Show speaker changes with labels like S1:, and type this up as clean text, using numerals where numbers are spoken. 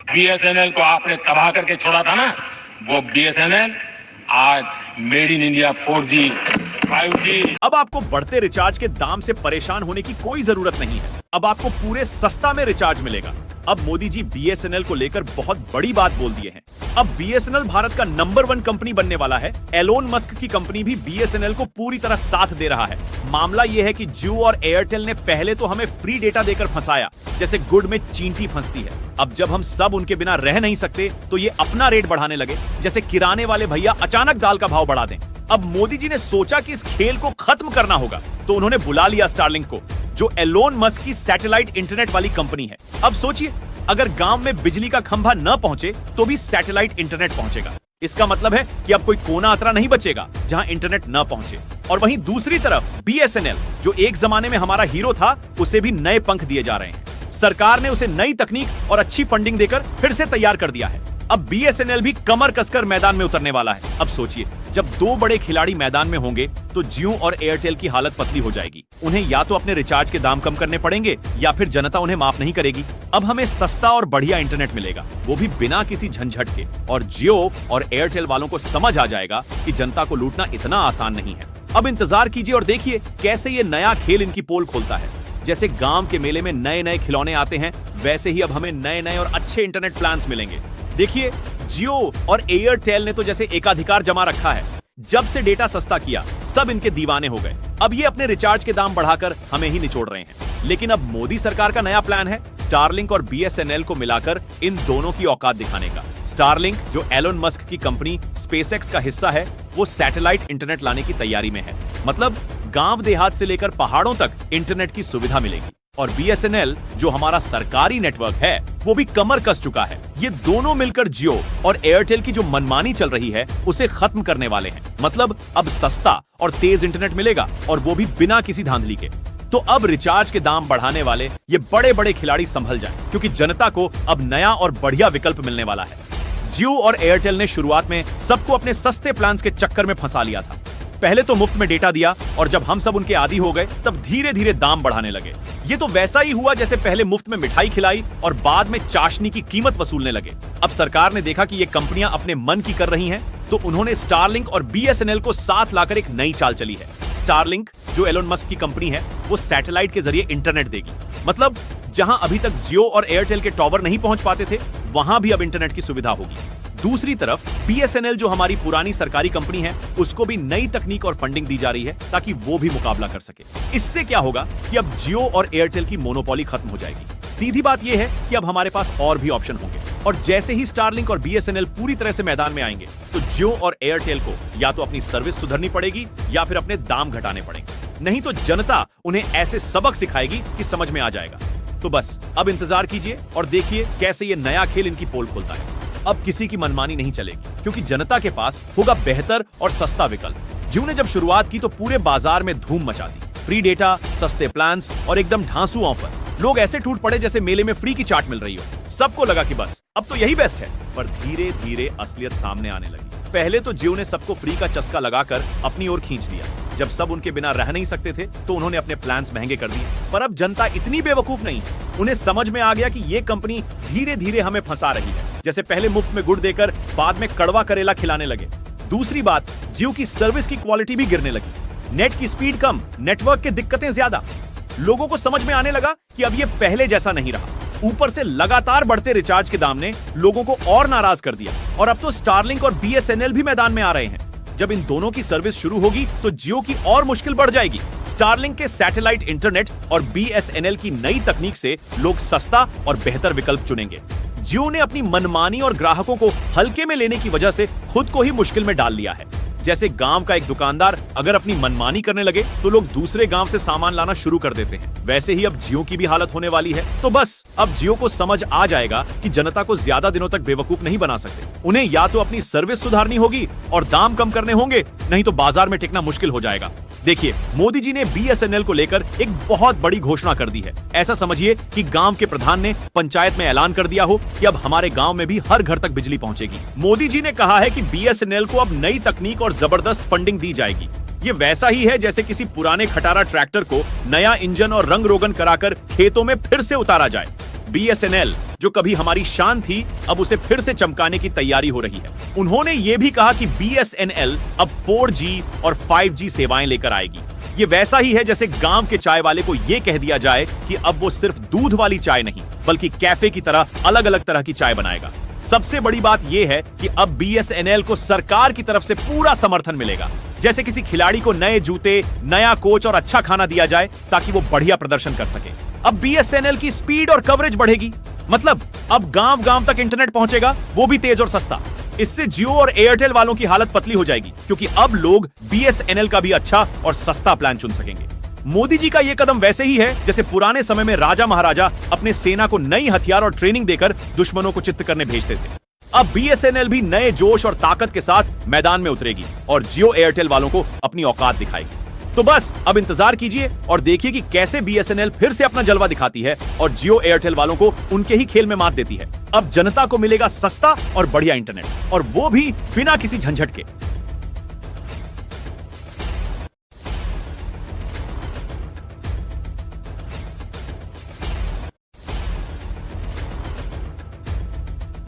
S1: BSNL को आपने तबाह करके छोड़ा था ना, वो बीएसएनएल आज made in India 4G 5G।
S2: अब आपको बढ़ते रिचार्ज के दाम से परेशान होने की कोई जरूरत नहीं है। अब आपको पूरे सस्ता में रिचार्ज मिलेगा। अब मोदी जी बीएसएनएल को लेकर बहुत बड़ी बात बोल दिए हैं। अब बीएसएनएल भारत का नंबर 1 कंपनी बनने वाला है। एलोन मस्क की कंपनी भी बीएसएनएल को पूरी तरह साथ दे रहा है। मामला यह है कि जियो और एयरटेल ने पहले तो हमें फ्री डेटा देकर फंसाया, जैसे गुड़ में चींटी फंसती है। अब जब हम सब उनके बिना रह नहीं सकते तो ये अपना रेट बढ़ाने लगे, जैसे किराने वाले भैया अचानक दाल का भाव बढ़ा दें। अब मोदी जी ने सोचा कि इस खेल को खत्म करना होगा, तो उन्होंने बुला लिया स्टारलिंक को, जो एलोन मस्क की सैटेलाइट इंटरनेट वाली कंपनी है। अब सोचिए, अगर गांव में बिजली का खंभा न पहुंचे तो भी सैटेलाइट इंटरनेट पहुंचेगा। इसका मतलब है कि अब कोई कोना अतरा नहीं बचेगा जहां इंटरनेट न पहुंचे। और वहीं दूसरी तरफ बीएसएनएल, जो एक जमाने में हमारा हीरो था, उसे भी नए पंख दिए जा रहे हैं। सरकार ने उसे नई तकनीक और अच्छी फंडिंग देकर फिर से तैयार कर दिया है। अब बीएसएनएल भी कमर कसकर मैदान में उतरने वाला है। अब सोचिए, जब दो बड़े खिलाड़ी मैदान में होंगे तो जियो और एयरटेल की हालत पतली हो जाएगी। उन्हें या तो अपने रिचार्ज के दाम कम करने पड़ेंगे या फिर जनता उन्हें माफ नहीं करेगी। अब हमें सस्ता और बढ़िया इंटरनेट मिलेगा, वो भी बिना किसी झंझट के। और जियो और एयरटेल वालों को समझ आ जाएगा कि जनता को लूटना इतना आसान नहीं है। अब इंतजार कीजिए और देखिए कैसे ये नया खेल इनकी पोल खोलता है। जैसे गांव के मेले में नए नए खिलौने आते हैं, वैसे ही अब हमें नए नए और अच्छे इंटरनेट प्लान्स मिलेंगे। देखिए, जियो और एयरटेल ने तो जैसे एकाधिकार जमा रखा है। जब से डेटा सस्ता किया, सब इनके दीवाने हो गए। अब ये अपने रिचार्ज के दाम बढ़ाकर हमें ही निचोड़ रहे हैं। लेकिन अब मोदी सरकार का नया प्लान है स्टारलिंक और बीएसएनएल को मिलाकर इन दोनों की औकात दिखाने का। स्टारलिंक, जो एलोन मस्क की कंपनी स्पेसएक्स का हिस्सा है, वो सैटेलाइट इंटरनेट लाने की तैयारी में है। मतलब गांव देहात से लेकर पहाड़ों तक इंटरनेट की सुविधा मिलेगी। और बीएसएनएल, जो हमारा सरकारी नेटवर्क है, वो भी कमर कस चुका है। ये दोनों मिलकर जियो और एयरटेल की जो मनमानी चल रही है, उसे खत्म करने वाले हैं। मतलब अब सस्ता और तेज इंटरनेट मिलेगा, और वो भी बिना किसी धांधली के। तो अब रिचार्ज के दाम बढ़ाने वाले ये बड़े बड़े खिलाड़ी संभल जाएं, क्योंकि जनता को अब नया और बढ़िया विकल्प मिलने वाला है। जियो और एयरटेल ने शुरुआत में सबको अपने सस्ते प्लान्स के चक्कर में फंसा लिया था। पहले तो मुफ्त में डेटा दिया, और जब हम सब उनके आदी हो गए तब धीरे धीरे दाम बढ़ाने लगे। ये तो वैसा ही हुआ जैसे पहले मुफ्त में मिठाई खिलाई और बाद में चाशनी की कीमत वसूलने लगे। अब सरकार ने देखा कि ये कंपनियां अपने मन की कर रही हैं, तो उन्होंने स्टारलिंक और बीएसएनएल को साथ लाकर एक नई चाल चली है। स्टारलिंक, जो एलोन मस्क की कंपनी है, वो सैटेलाइट के जरिए इंटरनेट देगी। मतलब जहां अभी तक जियो और एयरटेल के टॉवर नहीं पहुंच पाते थे, वहां भी अब इंटरनेट की सुविधा होगी। दूसरी तरफ बीएसएनएल, जो हमारी पुरानी सरकारी कंपनी है, उसको भी नई तकनीक और फंडिंग दी जा रही है ताकि वो भी मुकाबला कर सके। इससे क्या होगा कि अब जियो और एयरटेल की मोनोपोली खत्म हो जाएगी। सीधी बात यह है कि अब हमारे पास और भी ऑप्शन होंगे। और जैसे ही स्टारलिंक और बीएसएनएल पूरी तरह से मैदान में आएंगे, तो जियो और एयरटेल को या तो अपनी सर्विस सुधरनी पड़ेगी या फिर अपने दाम घटाने पड़ेंगे। नहीं तो जनता उन्हें ऐसे सबक सिखाएगी कि समझ में आ जाएगा। तो बस अब इंतजार कीजिए और देखिए कैसे ये नया खेल इनकी पोल खोलता है। अब किसी की मनमानी नहीं चलेगी, क्योंकि जनता के पास होगा बेहतर और सस्ता विकल्प। जियो ने जब शुरुआत की तो पूरे बाजार में धूम मचा दी। फ्री डेटा, सस्ते प्लान्स और एकदम ढांसू ऑफर। लोग ऐसे टूट पड़े जैसे मेले में फ्री की चाट मिल रही हो। सबको लगा कि बस अब तो यही बेस्ट है। पर धीरे धीरे असलियत सामने आने लगी। पहले तो जियो ने सबको फ्री का चस्का लगाकर अपनी ओर खींच लिया। जब सब उनके बिना रह नहीं सकते थे, तो उन्होंने अपने प्लान्स महंगे कर दिए। पर अब जनता इतनी बेवकूफ नहीं, उन्हें समझ में आ गया कि ये कंपनी धीरे धीरे हमें फंसा रही है। जैसे पहले मुफ्त में गुड़ देकर बाद में कड़वा करेला खिलाने लगे। दूसरी बात, जियो की सर्विस की क्वालिटी भी गिरने लगी। नेट की स्पीड कम, नेटवर्क की दिक्कतें ज्यादा। लोगों को समझ में आने लगा कि अब ये पहले जैसा नहीं रहा। ऊपर से लगातार बढ़ते रिचार्ज के दाम ने लोगों को और नाराज कर दिया। और अब तो स्टारलिंक और बीएसएनएल भी मैदान में आ रहे हैं। जब इन दोनों की सर्विस शुरू होगी तो जियो की और मुश्किल बढ़ जाएगी। स्टारलिंक के सैटेलाइट इंटरनेट और बीएसएनएल की नई तकनीक से लोग सस्ता और बेहतर विकल्प चुनेंगे। जियो ने अपनी मनमानी और ग्राहकों को हल्के में लेने की वजह से खुद को ही मुश्किल में डाल लिया है। जैसे गांव का एक दुकानदार अगर अपनी मनमानी करने लगे तो लोग दूसरे गांव से सामान लाना शुरू कर देते हैं। वैसे ही अब जियो की भी हालत होने वाली है। तो बस अब जियो को समझ आ जाएगा कि जनता को ज्यादा दिनों तक बेवकूफ नहीं बना सकते। उन्हें या तो अपनी सर्विस सुधारनी होगी और दाम कम करने होंगे, नहीं तो बाजार में टिकना मुश्किल हो जाएगा। देखिए, मोदी जी ने बीएसएनएल को लेकर एक बहुत बड़ी घोषणा कर दी है। ऐसा समझिए कि गांव के प्रधान ने पंचायत में ऐलान कर दिया हो कि अब हमारे गांव में भी हर घर तक बिजली पहुंचेगी। मोदी जी ने कहा है कि बीएसएनएल को अब नई तकनीक और जबरदस्त फंडिंग दी जाएगी। ये वैसा ही है जैसे किसी पुराने खटारा ट्रैक्टर को नया इंजन और रंग रोगन कराकर खेतों में फिर से उतारा जाए। BSNL, जो कभी हमारी शान थी, अब उसे फिर से चमकाने की तैयारी हो रही है। उन्होंने यह भी कहा कि BSNL अब 4G और 5G सेवाएं लेकर आएगी। ये वैसा ही है जैसे गांव के चाय वाले को यह कह दिया जाए कि अब वो सिर्फ दूध वाली चाय नहीं, बल्कि कैफे की तरह अलग अलग तरह की चाय बनाएगा। सबसे बड़ी बात यह है कि अब BSNL को सरकार की तरफ से पूरा समर्थन मिलेगा। जैसे किसी खिलाड़ी को नए जूते, नया कोच और अच्छा खाना दिया जाए ताकि वो बढ़िया प्रदर्शन कर सके। अब BSNL की स्पीड और कवरेज बढ़ेगी, मतलब अब गांव गांव तक इंटरनेट पहुंचेगा, वो भी तेज और सस्ता। इससे जियो और एयरटेल वालों की हालत पतली हो जाएगी, क्योंकि अब लोग BSNL का भी अच्छा और सस्ता प्लान चुन सकेंगे। मोदी जी का यह कदम वैसे ही है जैसे पुराने समय में राजा महाराजा अपने सेना को नई हथियार और ट्रेनिंग देकर दुश्मनों को चित्त करने भेजते थे। अब BSNL भी नए जोश और ताकत के साथ मैदान में उतरेगी और जियो एयरटेल वालों को अपनी औकात दिखाएगी। तो बस अब इंतजार कीजिए और देखिए कि कैसे BSNL फिर से अपना जलवा दिखाती है और जियो एयरटेल वालों को उनके ही खेल में मात देती है। अब जनता को मिलेगा सस्ता और बढ़िया इंटरनेट, और वो भी बिना किसी झंझट के।